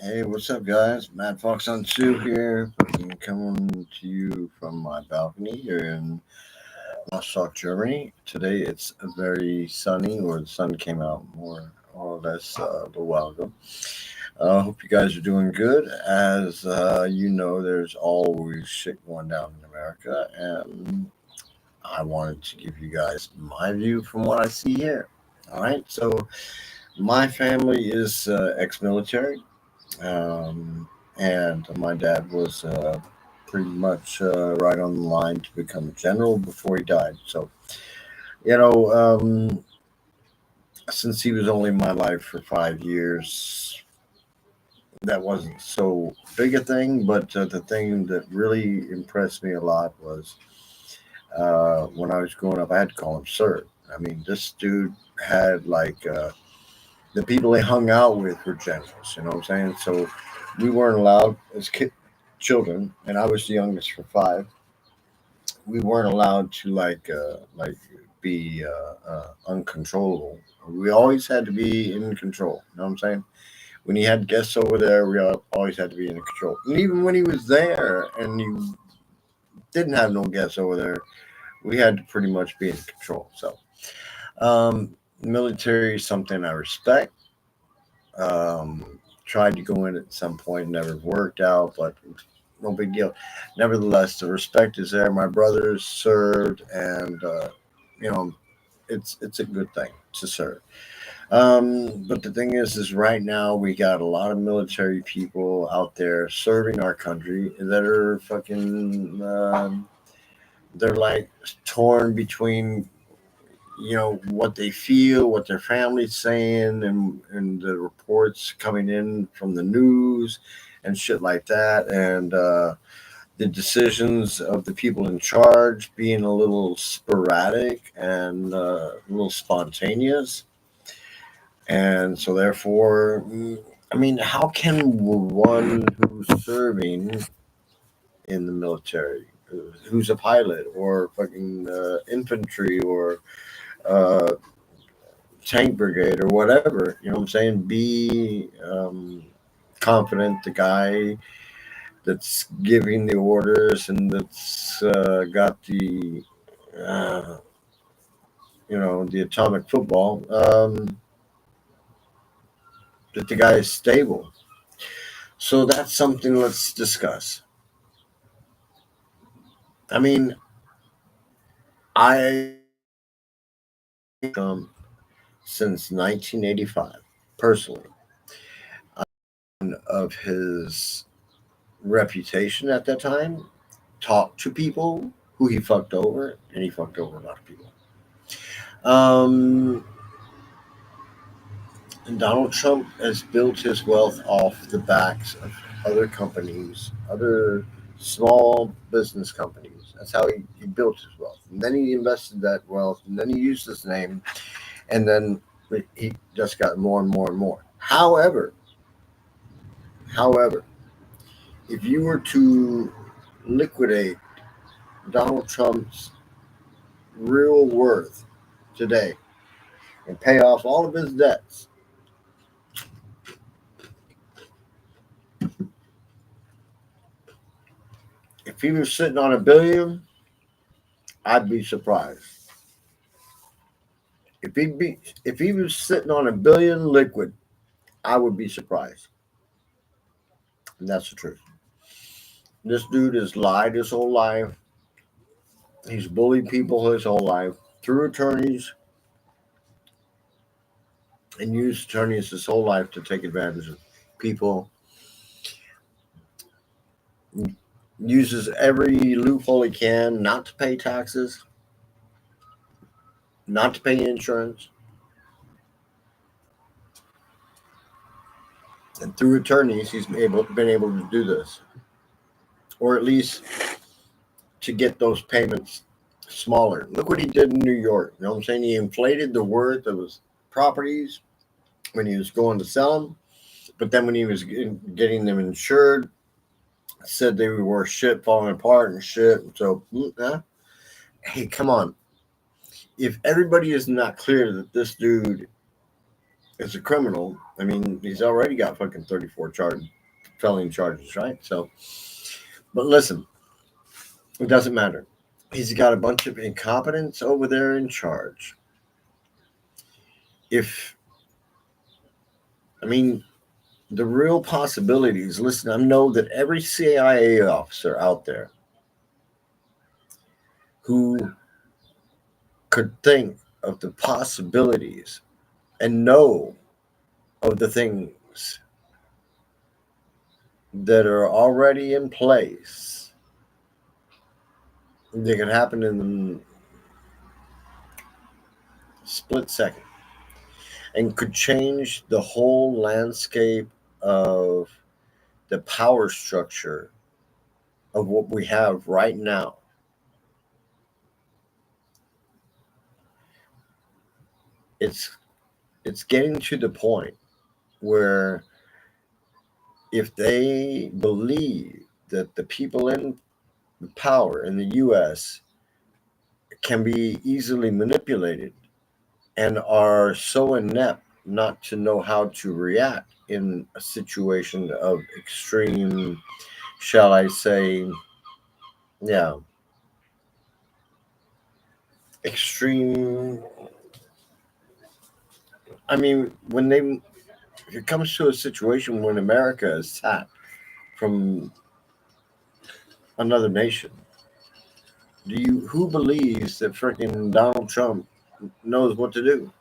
Hey, what's up, guys? Matt Fox on Sue here, fucking coming to you from my balcony here in Rostock, Germany. Today it's very sunny, or the sun came out more or less a little while ago. Hope you guys are doing good. As you know, there's always shit going down in America, and I wanted to give you guys my view from what I see here. All right, so my family is ex-military. And my dad was pretty much right on the line to become a general before he died. So, you know, since he was only in my life for 5 years, that wasn't so big a thing. But the thing that really impressed me a lot was when I was growing up, I had to call him sir. I mean, this dude had the people he hung out with were generals. You know what I'm saying? So we weren't allowed as children, and I was the youngest for five. We weren't allowed to be uncontrollable. We always had to be in control. You know what I'm saying? When he had guests over there, we always had to be in control. And even when he was there and he didn't have no guests over there, we had to pretty much be in control. So, military is something I respect. Tried to go in at some point, never worked out, but no big deal. Nevertheless, the respect is there. My brothers served, and you know, it's a good thing to serve. But the thing is right now we got a lot of military people out there serving our country that are fucking. They're like torn between what they feel, what their family's saying, and the reports coming in from the news and shit like that, and the decisions of the people in charge being a little sporadic and a little spontaneous. And so therefore, I mean, how can one who's serving in the military, who's a pilot or fucking infantry or uh, tank brigade or whatever, you know what I'm saying? Be confident the guy that's giving the orders and that's got uh, the atomic football, that the guy is stable. So that's something let's discuss. I mean, I since 1985 personally of his reputation at that time, talked to people who he fucked over, and he fucked over a lot of people. Um, and Donald Trump has built his wealth off the backs of other companies, other small business companies. That's how he built his wealth. And then he invested that wealth, and then he used his name, and then he just got more and more and more. However, if you were to liquidate Donald Trump's real worth today and pay off all of his debts, if he was sitting on $1 billion, I'd be surprised. If he was sitting on $1 billion liquid, I would be surprised. And that's the truth. This dude has lied his whole life. He's bullied people his whole life through attorneys and used attorneys his whole life to take advantage of people. Uses every loophole he can not to pay taxes, not to pay insurance. And through attorneys, he's been able to do this, or at least to get those payments smaller. Look what he did in New York. You know what I'm saying? He inflated the worth of his properties when he was going to sell them, but then when he was getting them insured, said they were worth shit, falling apart and shit. So, hey, come on. If everybody is not clear that this dude is a criminal. I mean, he's already got fucking 34 felony charges, right? So, but listen, it doesn't matter. He's got a bunch of incompetence over there in charge. If, I mean, the real possibilities, listen, I know that every CIA officer out there who could think of the possibilities and know of the things that are already in place that can happen in a split second and could change the whole landscape of the power structure of what we have right now. It's it's getting to the point where if they believe that the people in power in the US can be easily manipulated and are so inept not to know how to react in a situation of extreme, shall I say, yeah, extreme. I mean, if it comes to a situation when America is attacked from another nation, who believes that freaking Donald Trump knows what to do?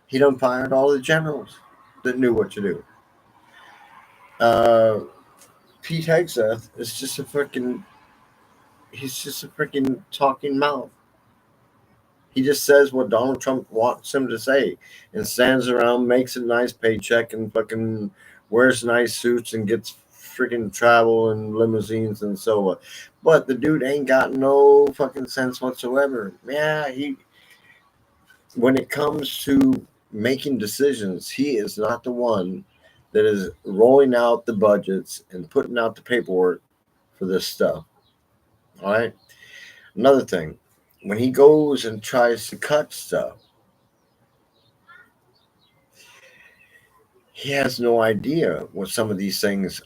He done fired all the generals that knew what to do. Uh, Pete Hegseth is just a freaking he's just a freaking talking mouth. He just says what Donald Trump wants him to say and stands around, makes a nice paycheck, and fucking wears nice suits and gets freaking travel and limousines and so on. But the dude ain't got no fucking sense whatsoever. Yeah, when it comes to making decisions, he is not the one that is rolling out the budgets and putting out the paperwork for this stuff. All right. Another thing, when he goes and tries to cut stuff, he has no idea what some of these things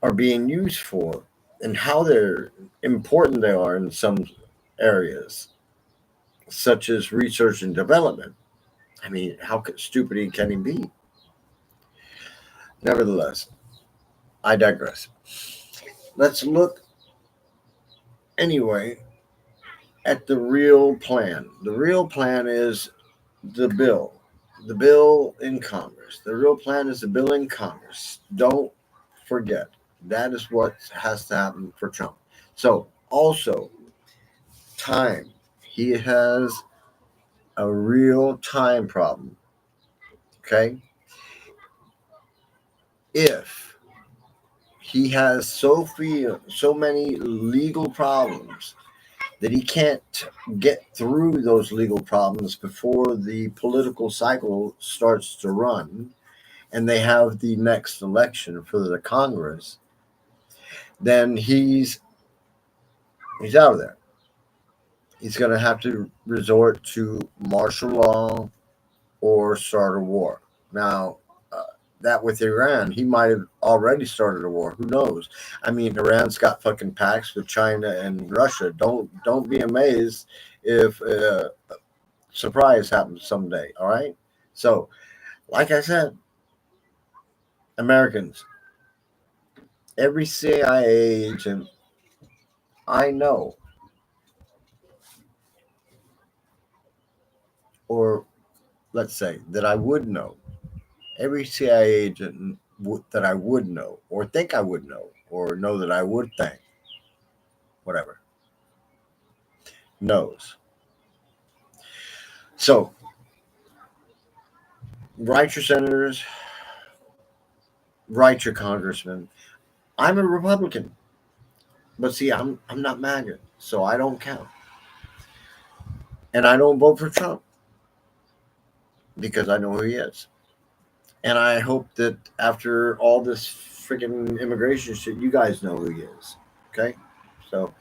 are being used for and how they're important they are in some areas, such as research and development. I mean, how stupid can he be? Nevertheless, I digress. Let's look anyway at the real plan. The real plan is the bill. The bill in Congress. The real plan is the bill in Congress. Don't forget. That is what has to happen for Trump. So, also, time. He has a real time problem. Okay? If he has so many legal problems that he can't get through those legal problems before the political cycle starts to run and they have the next election for the Congress, then he's out of there. He's going to have to resort to martial law or start a war. Now, uh, that with Iran, he might have already started a war. Who knows? I mean, Iran's got fucking pacts with China and Russia. Don't be amazed if surprise happens someday. All right. So, like I said, Americans, every CIA agent I know, or let's say that I would know, every CIA agent that I would know, or think I would know, or know that I would think, whatever, knows. So, write your senators, write your congressmen. I'm a Republican, but see, I'm not MAGA, so I don't count, and I don't vote for Trump because I know who he is, and I hope that after all this freaking immigration shit, you guys know who he is. Okay, so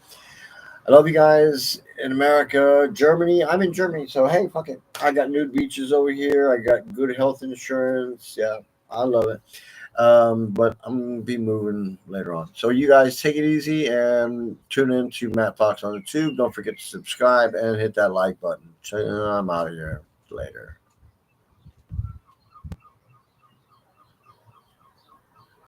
I love you guys in America, Germany. I'm in Germany, so hey, fuck it. I got nude beaches over here. I got good health insurance. Yeah, I love it. But I'm gonna be moving later on. So you guys take it easy and tune in to Matt Fox on the tube. Don't forget to subscribe and hit that like button. So I'm out of here later.